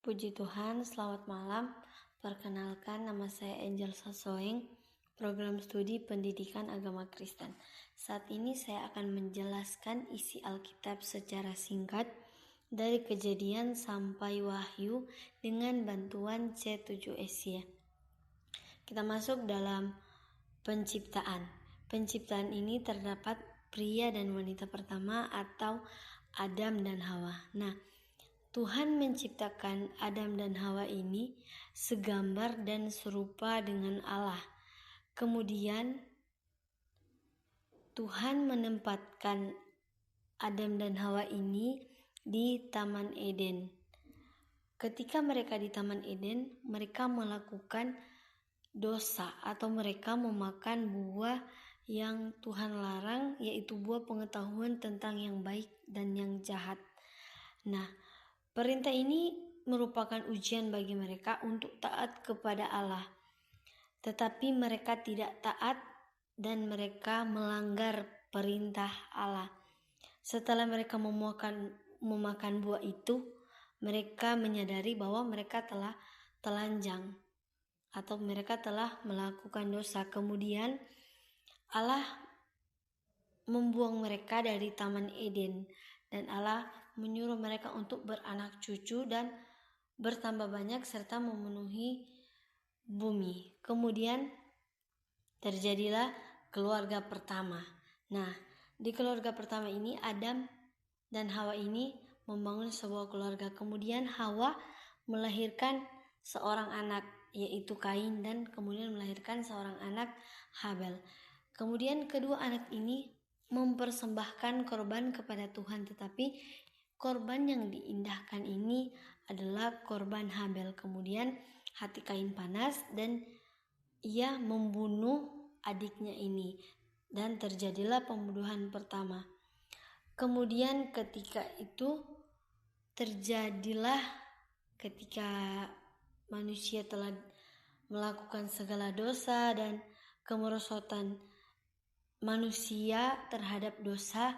Puji Tuhan, selamat malam. Perkenalkan, nama saya Angel Sasoeng, program studi pendidikan agama Kristen. Saat ini saya akan menjelaskan isi Alkitab secara singkat dari Kejadian sampai Wahyu dengan bantuan C7 Asia. Kita masuk dalam penciptaan. Penciptaan ini terdapat pria dan wanita pertama atau Adam dan Hawa. Nah, Tuhan menciptakan Adam dan Hawa ini segambar dan serupa dengan Allah. Kemudian Tuhan menempatkan Adam dan Hawa ini di Taman Eden. Ketika mereka di Taman Eden, mereka melakukan dosa atau mereka memakan buah yang Tuhan larang, yaitu buah pengetahuan tentang yang baik dan yang jahat. Nah, perintah ini merupakan ujian bagi mereka untuk taat kepada Allah. Tetapi mereka tidak taat dan mereka melanggar perintah Allah. Setelah mereka memakan buah itu, mereka menyadari bahwa mereka telah telanjang atau mereka telah melakukan dosa. Kemudian Allah membuang mereka dari Taman Eden dan Allah menyuruh mereka untuk beranak cucu dan bertambah banyak serta memenuhi bumi. Kemudian terjadilah keluarga pertama. Nah, di keluarga pertama ini Adam dan Hawa ini membangun sebuah keluarga. Kemudian Hawa melahirkan seorang anak, yaitu Kain, dan kemudian melahirkan seorang anak, Habel. Kemudian kedua anak ini mempersembahkan korban kepada Tuhan, tetapi korban yang diindahkan ini adalah korban Habel. Kemudian hati Kain panas dan ia membunuh adiknya ini dan terjadilah pembunuhan pertama. Kemudian ketika itu terjadilah ketika manusia telah melakukan segala dosa dan kemerosotan manusia terhadap dosa,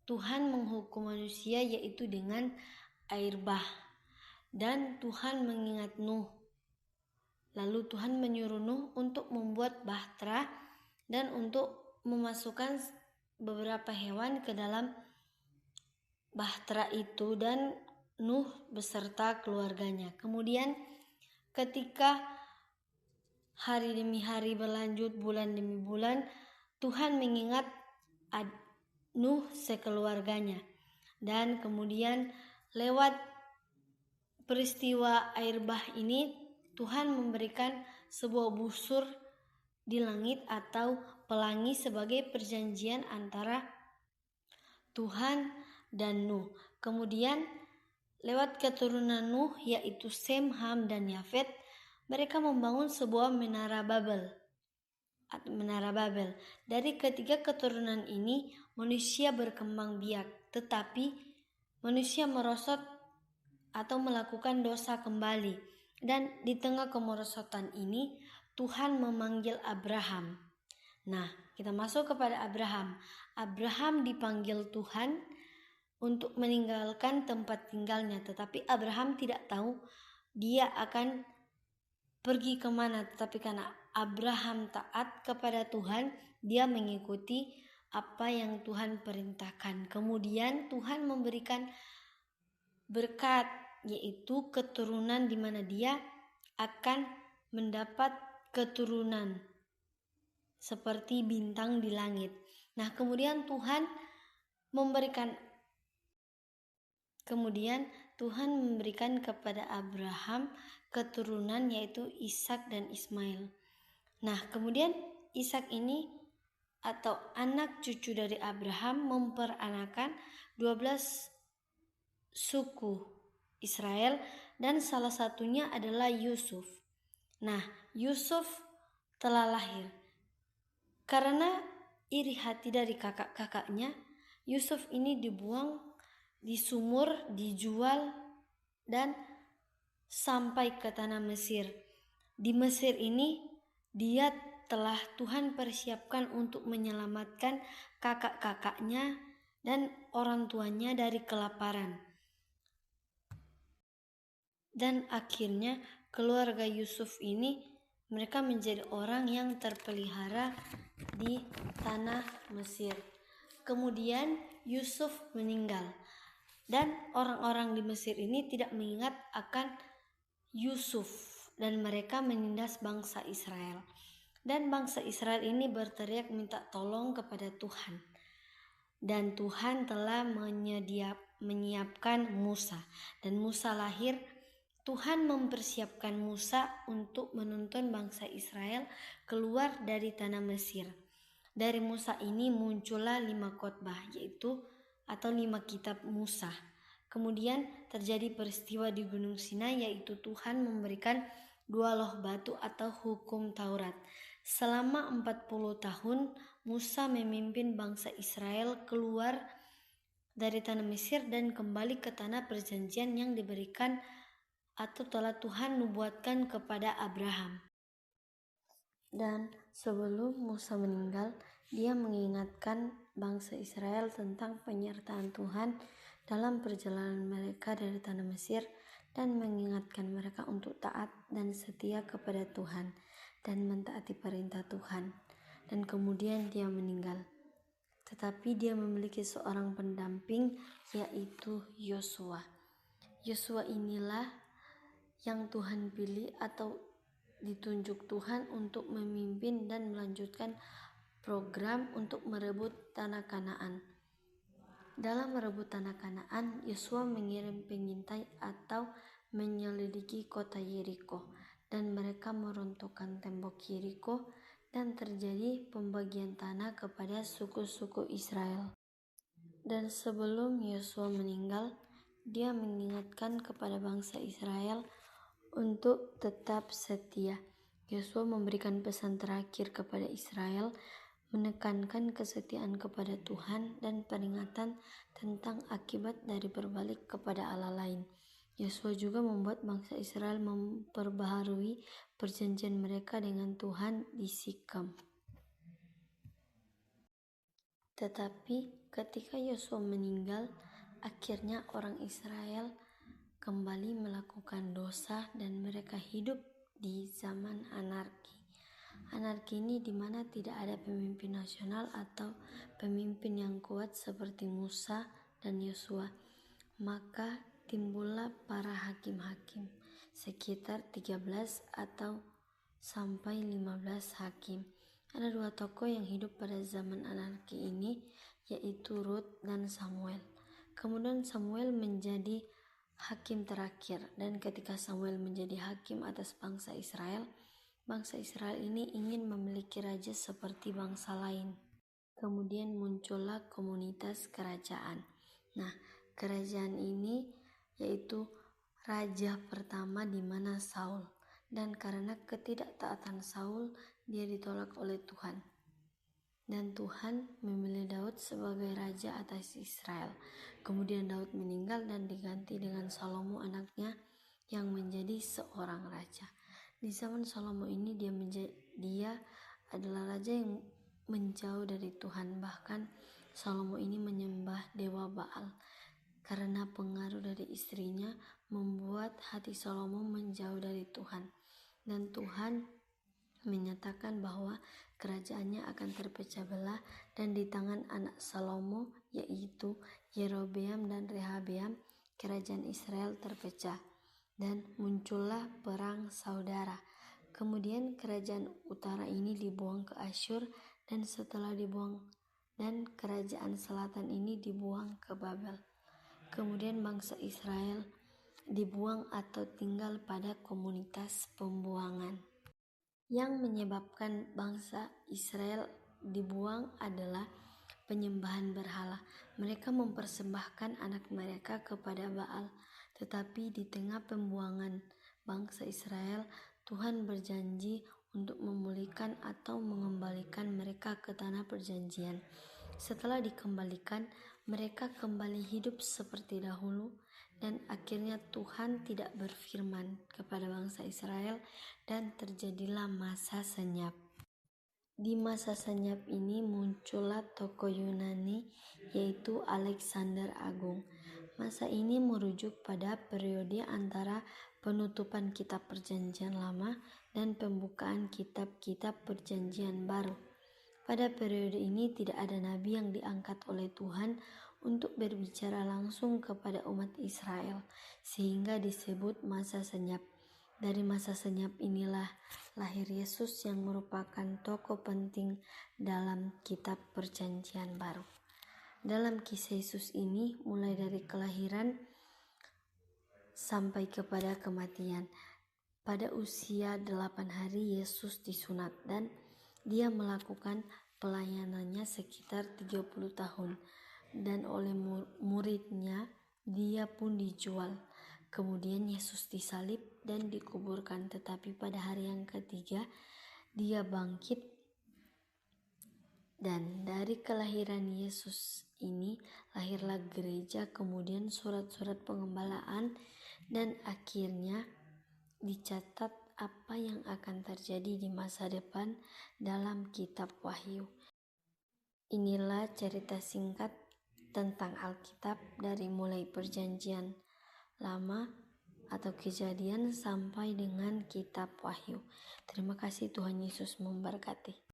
Tuhan menghukum manusia yaitu dengan air bah. Dan Tuhan mengingat Nuh. Lalu Tuhan menyuruh Nuh untuk membuat bahtera dan untuk memasukkan beberapa hewan ke dalam bahtera itu dan Nuh beserta keluarganya. Kemudian ketika hari demi hari berlanjut, bulan demi bulan, Tuhan mengingat Nuh sekeluarganya. Dan kemudian lewat peristiwa air bah ini, Tuhan memberikan sebuah busur di langit atau pelangi sebagai perjanjian antara Tuhan dan Nuh. Kemudian lewat keturunan Nuh yaitu Sem, Ham, dan Yafet, mereka membangun sebuah menara Babel. Dari ketiga keturunan ini manusia berkembang biak, tetapi manusia merosot atau melakukan dosa kembali. Dan di tengah kemerosotan ini Tuhan memanggil Abraham. Nah, kita masuk kepada Abraham. Abraham dipanggil Tuhan untuk meninggalkan tempat tinggalnya, tetapi Abraham tidak tahu dia akan pergi kemana. Tetapi karena Abraham taat kepada Tuhan, dia mengikuti apa yang Tuhan perintahkan. Kemudian Tuhan memberikan berkat, yaitu keturunan di mana dia akan mendapat keturunan seperti bintang di langit. Nah, kemudian Tuhan memberikan kepada Abraham keturunan yaitu Ishak dan Ismail. Nah, kemudian Ishak ini atau anak cucu dari Abraham memperanakan 12 suku Israel dan salah satunya adalah Yusuf. Nah, Yusuf telah lahir. Karena iri hati dari kakak-kakaknya, Yusuf ini dibuang di sumur, dijual dan sampai ke tanah Mesir. Di Mesir ini dia telah Tuhan persiapkan untuk menyelamatkan kakak-kakaknya dan orang tuanya dari kelaparan. Dan akhirnya keluarga Yusuf ini mereka menjadi orang yang terpelihara di tanah Mesir. Kemudian Yusuf meninggal dan orang-orang di Mesir ini tidak mengingat akan Yusuf dan mereka menindas bangsa Israel. Dan bangsa Israel ini berteriak minta tolong kepada Tuhan. Dan Tuhan telah menyiapkan Musa. Dan Musa lahir. Tuhan mempersiapkan Musa untuk menuntun bangsa Israel keluar dari tanah Mesir. Dari Musa ini muncullah 5 khotbah, yaitu atau 5 kitab Musa. Kemudian terjadi peristiwa di Gunung Sinai, yaitu Tuhan memberikan 2 loh batu atau hukum Taurat. Selama 40 tahun Musa memimpin bangsa Israel keluar dari tanah Mesir dan kembali ke tanah perjanjian yang diberikan atau telah Tuhan nubuatkan kepada Abraham. Dan sebelum Musa meninggal, dia mengingatkan bangsa Israel tentang penyertaan Tuhan dalam perjalanan mereka dari tanah Mesir dan mengingatkan mereka untuk taat dan setia kepada Tuhan dan mentaati perintah Tuhan. Dan kemudian dia meninggal. Tetapi dia memiliki seorang pendamping, yaitu Yosua. Yosua inilah yang Tuhan pilih atau ditunjuk Tuhan untuk memimpin dan melanjutkan program untuk merebut tanah Kanaan. Dalam merebut tanah Kanaan, Yosua mengirim pengintai atau menyelidiki kota Yeriko, dan mereka meruntuhkan tembok Yeriko dan terjadi pembagian tanah kepada suku-suku Israel. Dan sebelum Yosua meninggal, dia mengingatkan kepada bangsa Israel untuk tetap setia. Yosua memberikan pesan terakhir kepada Israel, menekankan kesetiaan kepada Tuhan dan peringatan tentang akibat dari berbalik kepada Allah lain. Yosua juga membuat bangsa Israel memperbaharui perjanjian mereka dengan Tuhan di Sikem. Tetapi ketika Yosua meninggal, akhirnya orang Israel kembali melakukan dosa dan mereka hidup di zaman anarki. Anarki ini di mana tidak ada pemimpin nasional atau pemimpin yang kuat seperti Musa dan Yosua. Maka timbullah para hakim-hakim, sekitar 13 atau sampai 15 hakim. Ada 2 tokoh yang hidup pada zaman anarki ini, yaitu Rut dan Samuel. Kemudian Samuel menjadi hakim terakhir, dan ketika Samuel menjadi hakim atas bangsa Israel ini ingin memiliki raja seperti bangsa lain. Kemudian muncullah komunitas kerajaan. Nah, kerajaan ini yaitu raja pertama di mana Saul, dan karena ketidaktaatan Saul dia ditolak oleh Tuhan. Dan Tuhan memilih Daud sebagai raja atas Israel. Kemudian Daud meninggal dan diganti dengan Salomo anaknya yang menjadi seorang raja. Di zaman Salomo ini dia adalah raja yang menjauh dari Tuhan. Bahkan Salomo ini menyembah dewa Baal. Karena pengaruh dari istrinya membuat hati Salomo menjauh dari Tuhan. Dan Tuhan menyatakan bahwa kerajaannya akan terpecah belah, dan di tangan anak Salomo yaitu Yerobeam dan Rehabeam kerajaan Israel terpecah dan muncullah perang saudara. Kemudian kerajaan utara ini dibuang ke Asyur, dan setelah dibuang dan kerajaan selatan ini dibuang ke Babel. Kemudian bangsa Israel dibuang atau tinggal pada komunitas pembuangan. Yang menyebabkan bangsa Israel dibuang adalah penyembahan berhala. Mereka mempersembahkan anak mereka kepada Baal. Tetapi di tengah pembuangan bangsa Israel, Tuhan berjanji untuk memulihkan atau mengembalikan mereka ke tanah perjanjian. Setelah dikembalikan, mereka kembali hidup seperti dahulu, dan akhirnya Tuhan tidak berfirman kepada bangsa Israel, dan terjadilah masa senyap. Di masa senyap ini muncullah tokoh Yunani, yaitu Alexander Agung. Masa ini merujuk pada periode antara penutupan kitab Perjanjian Lama dan pembukaan kitab-kitab Perjanjian Baru. Pada periode ini tidak ada nabi yang diangkat oleh Tuhan untuk berbicara langsung kepada umat Israel, sehingga disebut masa senyap. Dari masa senyap inilah lahir Yesus yang merupakan tokoh penting dalam kitab Perjanjian Baru. Dalam kisah Yesus ini, mulai dari kelahiran sampai kepada kematian. Pada usia 8 hari Yesus disunat dan dia melakukan pelayanannya sekitar 30 tahun. Dan oleh muridnya dia pun dijual. Kemudian Yesus disalib dan dikuburkan, tetapi pada hari yang ketiga dia bangkit. Dan dari kelahiran Yesus ini lahirlah gereja, kemudian surat-surat pengembalaan, dan akhirnya dicatat apa yang akan terjadi di masa depan dalam kitab Wahyu. Inilah cerita singkat tentang Alkitab dari mulai Perjanjian Lama atau Kejadian sampai dengan kitab Wahyu. Terima kasih, Tuhan Yesus memberkati.